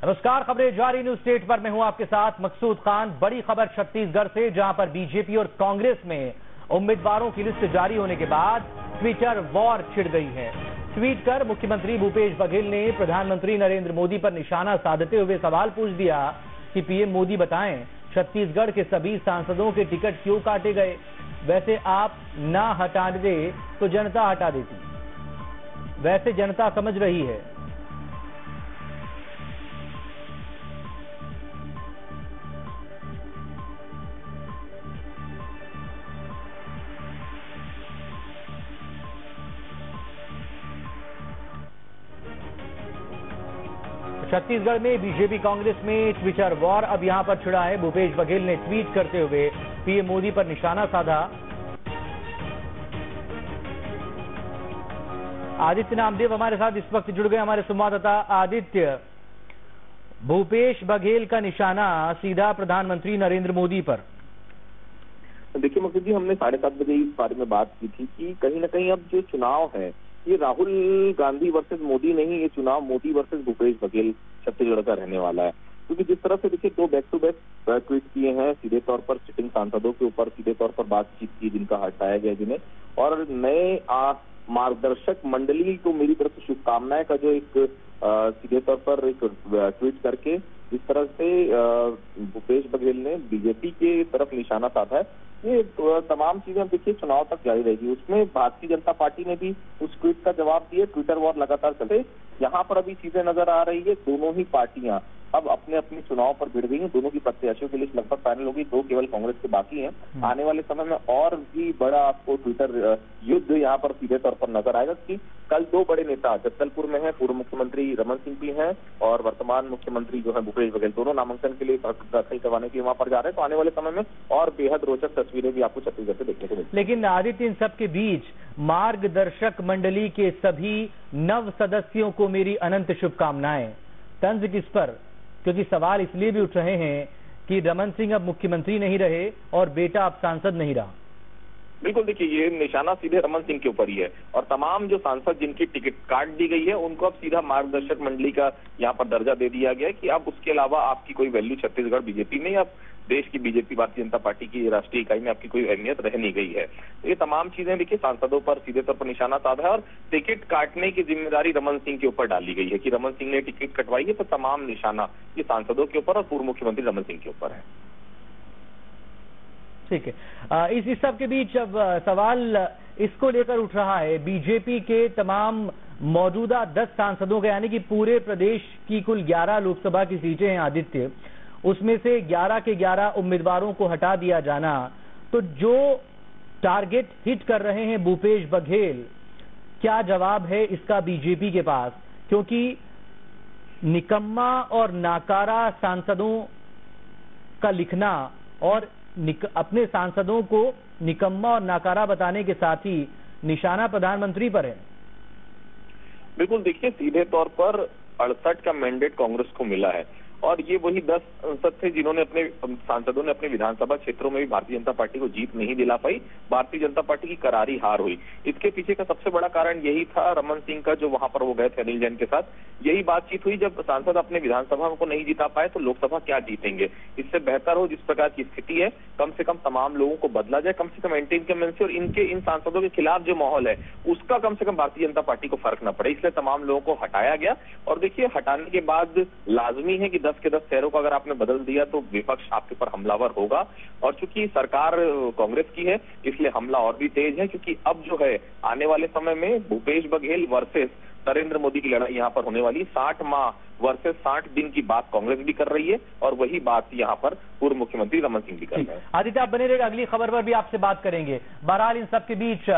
नमस्कार, खबरें जारी न्यूज स्टेट पर मैं हूं आपके साथ मकसूद खान। बड़ी खबर छत्तीसगढ़ से, जहां पर बीजेपी और कांग्रेस में उम्मीदवारों की लिस्ट जारी होने के बाद ट्विटर वॉर छिड़ गई है। ट्वीट कर मुख्यमंत्री भूपेश बघेल ने प्रधानमंत्री नरेंद्र मोदी पर निशाना साधते हुए सवाल पूछ दिया कि पीएम मोदी बताएं, छत्तीसगढ़ के सभी सांसदों के टिकट क्यों काटे गए? वैसे आप ना हटा दे तो जनता हटा देती, वैसे जनता समझ रही है। छत्तीसगढ़ में बीजेपी कांग्रेस में ट्विटर वॉर अब यहां पर छिड़ा है। भूपेश बघेल ने ट्वीट करते हुए पीएम मोदी पर निशाना साधा। आदित्य नामदेव हमारे साथ इस वक्त जुड़ गए, हमारे संवाददाता। आदित्य, भूपेश बघेल का निशाना सीधा प्रधानमंत्री नरेंद्र मोदी पर। देखिए मकसूद जी, हमने 7:30 बजे इस बारे में बात की थी कि कहीं ना कहीं अब जो चुनाव है ये राहुल गांधी वर्सेस मोदी नहीं, ये चुनाव मोदी वर्सेस भूपेश बघेल छत्तीसगढ़ का रहने वाला है। क्योंकि जिस तरह से देखिए 2 बैक टू बैक ट्वीट किए हैं, सीधे तौर पर सिटिंग सांसदों के ऊपर सीधे तौर पर बातचीत की जिनका हटाया गया जिन्हें, और नए मार्गदर्शक मंडली को मेरी तरफ से शुभकामनाएं का जो एक सीधे तौर पर एक ट्वीट करके जिस तरह से भूपेश बघेल ने बीजेपी के तरफ निशाना साधा है, ये तमाम चीजें देखिए चुनाव तक जारी रहेगी। उसमें भारतीय जनता पार्टी ने भी उस ट्वीट का जवाब दिया। ट्विटर वॉर लगातार चलते, यहाँ पर अभी चीजें नजर आ रही है। दोनों ही पार्टियां अब अपने अपने चुनाव पर भिड़ गई हैं। दोनों की प्रत्याशियों की लिस्ट लगभग फाइनल होगी, 2 केवल कांग्रेस के बाकी हैं। आने वाले समय में और भी बड़ा आपको ट्विटर युद्ध यहाँ पर सीधे तौर पर नजर आएगा कि कल 2 बड़े नेता जगदलपुर में है, पूर्व मुख्यमंत्री रमन सिंह भी हैं और वर्तमान मुख्यमंत्री जो है भूपेश बघेल, दोनों नामांकन के लिए दाखिल करवाने के लिए वहां पर जा रहे हैं। तो आने वाले समय में और बेहद रोचक तस्वीरें भी आपको छत्तीसगढ़ से देखने को मिलेंगी। लेकिन आदित्य, इन सबके बीच मार्गदर्शक मंडली के सभी नव सदस्यों को मेरी अनंत शुभकामनाएं। तंज किस पर? क्योंकि सवाल इसलिए भी उठ रहे हैं कि रमन सिंह अब मुख्यमंत्री नहीं रहे और बेटा अब सांसद नहीं रहा। बिल्कुल, देखिए ये निशाना सीधे रमन सिंह के ऊपर ही है और तमाम जो सांसद जिनकी टिकट काट दी गई है उनको अब सीधा मार्गदर्शक मंडली का यहाँ पर दर्जा दे दिया गया है कि अब उसके अलावा आपकी कोई वैल्यू छत्तीसगढ़ बीजेपी में या देश की बीजेपी भारतीय जनता पार्टी की राष्ट्रीय इकाई में आपकी कोई अहमियत रह नहीं गई है। तो ये तमाम चीजें देखिए सांसदों पर सीधे तौर पर निशाना साधा है और टिकट काटने की जिम्मेदारी रमन सिंह के ऊपर डाली गई है कि रमन सिंह ने टिकट कटवाई है, तो तमाम निशाना ये सांसदों के ऊपर और पूर्व मुख्यमंत्री रमन सिंह के ऊपर है। ठीक है, इस सब के बीच अब सवाल इसको लेकर उठ रहा है, बीजेपी के तमाम मौजूदा 10 सांसदों के, यानी कि पूरे प्रदेश की कुल 11 लोकसभा की सीटें हैं आदित्य, उसमें से 11 के 11 उम्मीदवारों को हटा दिया जाना, तो जो टारगेट हिट कर रहे हैं भूपेश बघेल, क्या जवाब है इसका बीजेपी के पास? क्योंकि निकम्मा और नाकारा सांसदों का लिखना और अपने सांसदों को निकम्मा और नाकारा बताने के साथ ही निशाना प्रधानमंत्री पर है। बिल्कुल, देखिए सीधे तौर पर 68 का मैंडेट कांग्रेस को मिला है और ये वही 10 सांसद थे जिन्होंने अपने सांसदों ने अपने विधानसभा क्षेत्रों में भी भारतीय जनता पार्टी को जीत नहीं दिला पाई। भारतीय जनता पार्टी की करारी हार हुई। इसके पीछे का सबसे बड़ा कारण यही था रमन सिंह का, जो वहां पर वो गए थे अनिल जैन के साथ। यही बातचीत हुई, जब सांसद अपने विधानसभा को नहीं जीता पाए तो लोकसभा क्या जीतेंगे। इससे बेहतर हो जिस प्रकार की स्थिति है, कम से कम तमाम लोगों को बदला जाए, कम से कम एंटी इनकम्बेंसी और इनके इन सांसदों के खिलाफ जो माहौल है उसका कम से कम भारतीय जनता पार्टी को फर्क न पड़े, इसलिए तमाम लोगों को हटाया गया। और देखिए हटाने के बाद लाजमी है कि 10 के 10 शहरों को अगर आपने बदल दिया तो विपक्ष आपके ऊपर हमलावर होगा। और चूंकि सरकार कांग्रेस की है इसलिए हमला और भी तेज है, क्योंकि अब जो है आने वाले समय में भूपेश बघेल वर्सेस नरेंद्र मोदी की लड़ाई यहाँ पर होने वाली। 60 माह वर्सेस 60 दिन की बात कांग्रेस भी कर रही है और वही बात यहाँ पर पूर्व मुख्यमंत्री रमन सिंह भी कर रहे हैं। आदित्य, आप बने रहिएगा, अगली खबर पर भी आपसे बात करेंगे। बहरहाल इन सबके बीच